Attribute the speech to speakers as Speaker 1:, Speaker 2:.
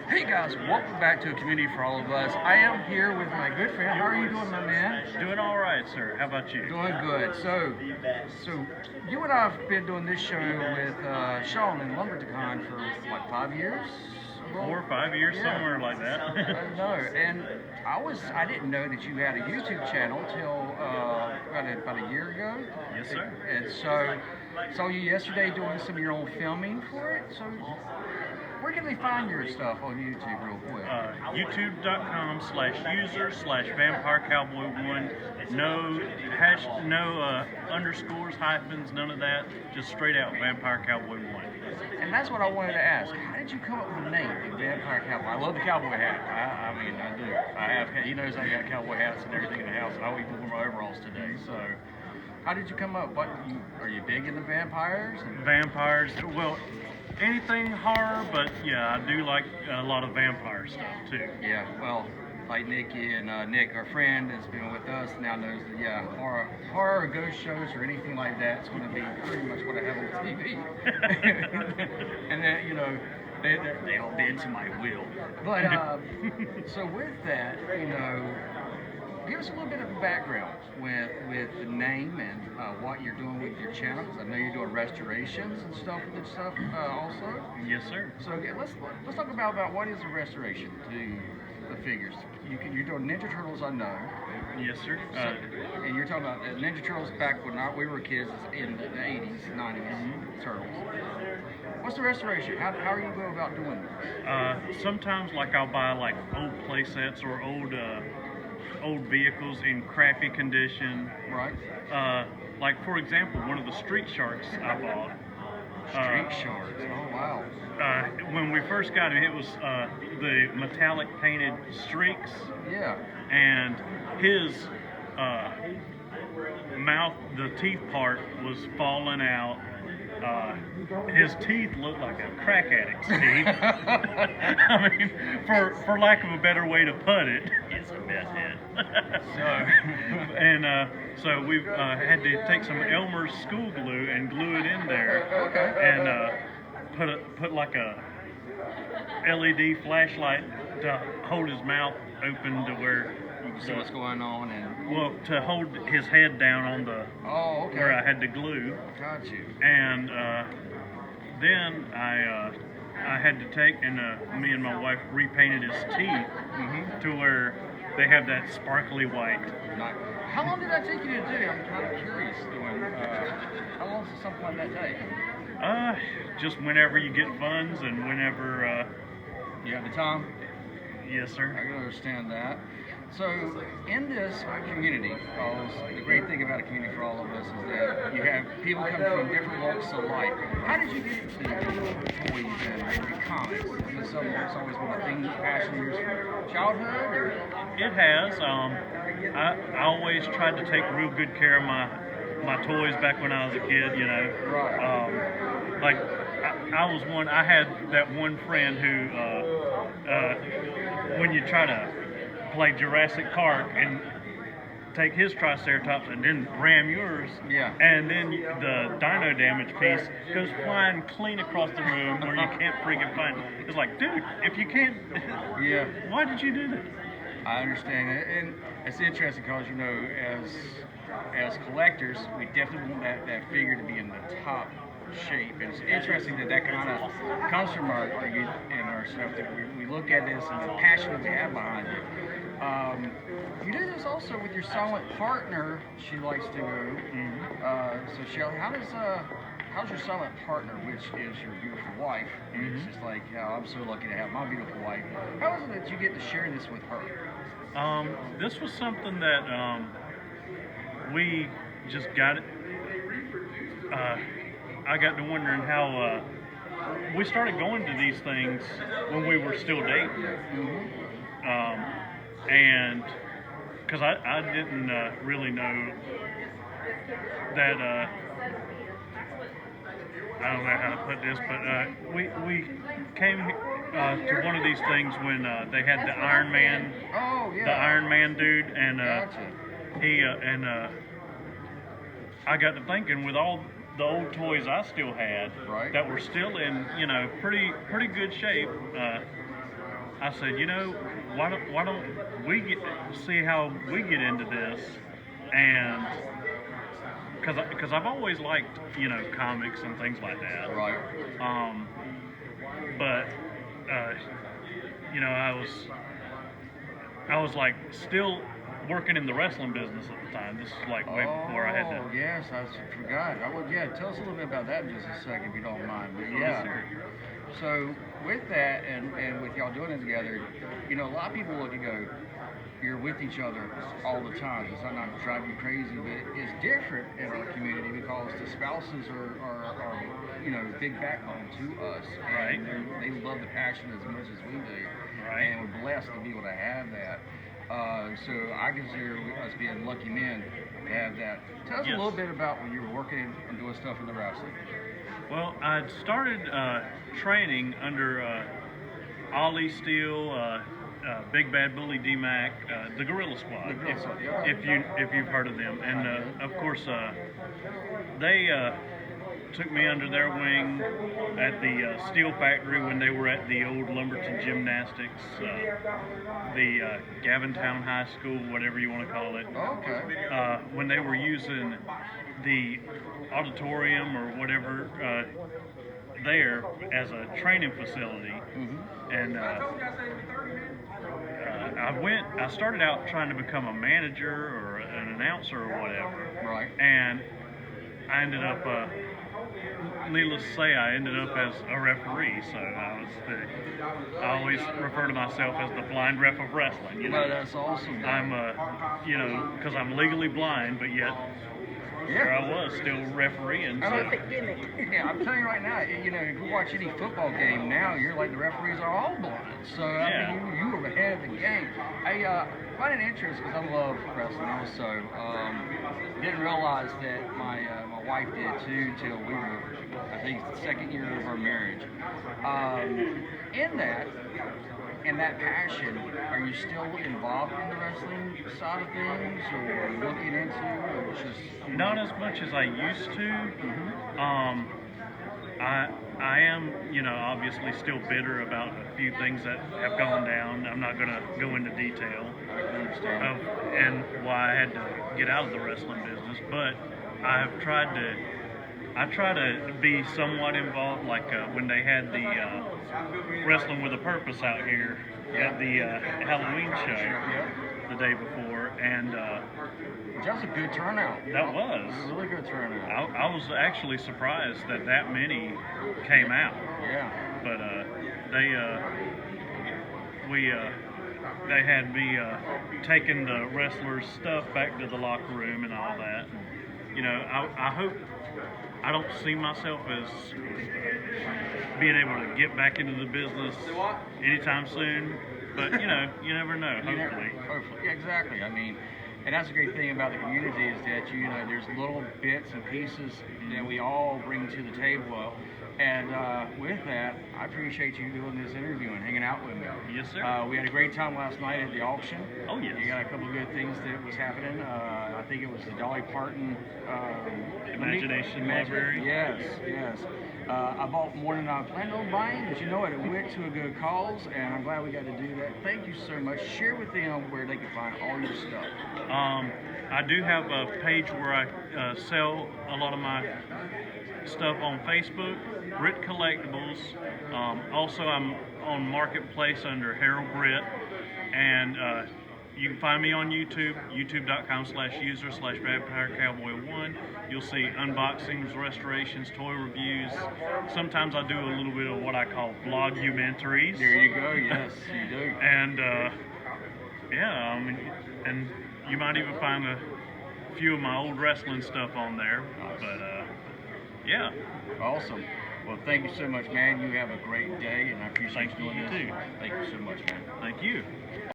Speaker 1: Hey guys, welcome back to A Community for All of Us. I am here with my good friend. How are you doing, my man?
Speaker 2: Doing all right, sir. How about you?
Speaker 1: Doing good. So you and I have been doing this show with Sean in Lumberton for like 5 years.
Speaker 2: 4 or 5 years,
Speaker 1: Yeah.
Speaker 2: somewhere like that.
Speaker 1: I know, and I didn't know that you had a YouTube channel till about a year ago.
Speaker 2: Yes, sir.
Speaker 1: And so saw you yesterday doing some of your own filming for it. So where can they find your stuff on YouTube, real quick?
Speaker 2: YouTube.com/user/Vampire Cowboy 1. No underscores, hyphens, none of that. Just straight out Vampire Cowboy 1.
Speaker 1: And that's what I wanted to ask. How did you come up with the name, the Vampire Cowboy? I love the cowboy hat. I mean, I do. I have. He knows I got cowboy hats and everything in the house, and I'll even wear my overalls today. So, how did you come up? Are you big into vampires?
Speaker 2: Vampires. Well, anything horror, but yeah, I do like a lot of vampire stuff too.
Speaker 1: Yeah. Well, like Nikki and Nick, our friend, has been with us now, knows that horror or ghost shows or anything like that, it's going to be pretty much what I have on TV. And then they all bend to my will. But so with that, give us a little bit of a background with the name and what you're doing with your channel, because I know you're doing restorations and stuff with this stuff also.
Speaker 2: Yes, sir.
Speaker 1: So let's talk about what is a restoration to the figures. You're doing Ninja Turtles, I know.
Speaker 2: Yes, sir.
Speaker 1: And you're talking about Ninja Turtles back when we were kids in the 80s, 90s, Turtles. What's the restoration? How are you going about doing this?
Speaker 2: Sometimes, like, I'll buy like old play sets or old vehicles in crappy condition.
Speaker 1: Right.
Speaker 2: Like, for example, one of the Street Sharks I bought.
Speaker 1: Street Sharks. Oh wow.
Speaker 2: When we first got him, it was the metallic painted streaks.
Speaker 1: Yeah.
Speaker 2: And his mouth, the teeth part, was falling out. His teeth looked like a crack addict's teeth. I mean, for lack of a better way to put it, it's a meth head. So we've had to take some Elmer's school glue and glue it in there.
Speaker 1: Okay.
Speaker 2: And put like a LED flashlight to hold his mouth open to where
Speaker 1: You can see what's going on and.
Speaker 2: well, to hold his head down on the where I had to glue.
Speaker 1: Got you.
Speaker 2: And then I had to take and me and my wife repainted his teeth to where they have that sparkly white.
Speaker 1: How long did that take you to do? I'm kind of curious. How long does something like that take?
Speaker 2: Just whenever you get funds and whenever.
Speaker 1: You have the time?
Speaker 2: Yes, sir.
Speaker 1: I can understand that. So, in this community, because the great thing about a community for all of us is that you have people coming from different walks of life. How did you get into toys and comics? Is this something that's always been a thing, passion of yours from childhood? Or?
Speaker 2: It has. I always tried to take real good care of my toys back when I was a kid,
Speaker 1: Right.
Speaker 2: Like, I had that one friend who, when you try to play Jurassic Park and take his Triceratops and then ram yours, and then the dino damage piece goes flying clean across the room where you can't freaking find it. It's like, dude, if you can't, why did you do that?
Speaker 1: I understand it, and it's interesting because as collectors, we definitely want that figure to be in the top shape. And it's interesting that kind of comes from our youth and our stuff, that we look at this and the passion that we have behind it. You do this also with your silent partner. She likes to go. So Shelley, how's your silent partner, which is your beautiful wife? It's just like, I'm so lucky to have my beautiful wife. How is it that you get to share this with her?
Speaker 2: This was something that we just got it. I got to wondering how we started going to these things when we were still dating. And because I didn't really know that, I don't know how to put this, but we came to one of these things when they had the Iron Man, the Iron Man dude, and I got to thinking, with all the old toys I still had that were still in, pretty good shape, I said, why don't we see how we get into this, and because I've always liked comics and things like that.
Speaker 1: Right.
Speaker 2: But I was like still working in the wrestling business at the time. This is like way before I had to.
Speaker 1: Oh, yes, I forgot. Tell us a little bit about that in just a second, if you don't mind. But
Speaker 2: Yes, sir.
Speaker 1: so with that and with y'all doing it together, a lot of people look and go, you're with each other all the time. Does that not drive you crazy? But it's different in our community because the spouses are big backbone to us.
Speaker 2: Right.
Speaker 1: And they love the passion as much as we do.
Speaker 2: Right.
Speaker 1: And we're blessed to be able to have that. So I consider us being lucky men to have that. Tell us a little bit about when you were working and doing stuff in the wrestling.
Speaker 2: Well, I started training under Ollie Steele, Big Bad Bully D-Mac, the Gorilla Squad,
Speaker 1: The Gorilla Squad, yeah.
Speaker 2: if you've heard of them. And of course, they took me under their wing at the steel factory when they were at the old Lumberton Gymnastics, the Gavintown High School, whatever you want to call it.
Speaker 1: Okay.
Speaker 2: When they were using the auditorium or whatever there as a training facility.
Speaker 1: Mm-hmm.
Speaker 2: And I started out trying to become a manager or an announcer or whatever.
Speaker 1: Right.
Speaker 2: And I ended up, needless to say, I ended up as a referee. So I always refer to myself as the blind ref of wrestling.
Speaker 1: Well, that's awesome.
Speaker 2: I'm, because I'm legally blind, but yet here I was still refereeing. So.
Speaker 1: Yeah, I'm telling you right now, if you watch any football game now, you're like the referees are all blind. So I mean, you were ahead of the game. I find it interesting because I love wrestling also. Didn't realize that my wife did too till we were, I think, the second year of our marriage. In that passion, are you still involved in the wrestling side of things, or looking into, or just
Speaker 2: not as much as I used to?
Speaker 1: Mm-hmm.
Speaker 2: I am, obviously still bitter about a few things that have gone down. I'm not going to go into detail of and why I had to get out of the wrestling business, but I try to be somewhat involved, like when they had the Wrestling with a Purpose out here at the Halloween show the day before, and
Speaker 1: that was a good turnout.
Speaker 2: That was
Speaker 1: a really good turnout.
Speaker 2: I was actually surprised that many came out.
Speaker 1: Yeah.
Speaker 2: But they had me taking the wrestlers' stuff back to the locker room and all that. I hope I don't see myself as being able to get back into the business anytime soon. But you never know. Hopefully.
Speaker 1: Yeah, exactly. I mean, and that's the great thing about the community is that there's little bits and pieces that we all bring to the table. And with that, I appreciate you doing this interview and hanging out with me.
Speaker 2: Yes, sir.
Speaker 1: We had a great time last night at the auction.
Speaker 2: Oh, yes.
Speaker 1: You got a couple of good things that was happening. I think it was the Dolly Parton
Speaker 2: Imagination Library.
Speaker 1: Yes. I bought more than I planned on buying, but it went to a good cause, and I'm glad we got to do that. Thank you so much. Share with them where they can find all your stuff.
Speaker 2: I do have a page where I sell a lot of my stuff on Facebook, Brit Collectibles. Also, I'm on Marketplace under Harold Britt, and you can find me on YouTube, youtube.com/user/Vampire Cowboy 1. You'll see unboxings, restorations, toy reviews. Sometimes I do a little bit of what I call vlogumentaries.
Speaker 1: There you go. Yes, you do.
Speaker 2: And and you might even find a few of my old wrestling stuff on there. But yeah.
Speaker 1: Awesome. Well, thank you so much, man. You have a great day, and I appreciate you doing this.
Speaker 2: Thank you too.
Speaker 1: Thank you so much, man.
Speaker 2: Thank you.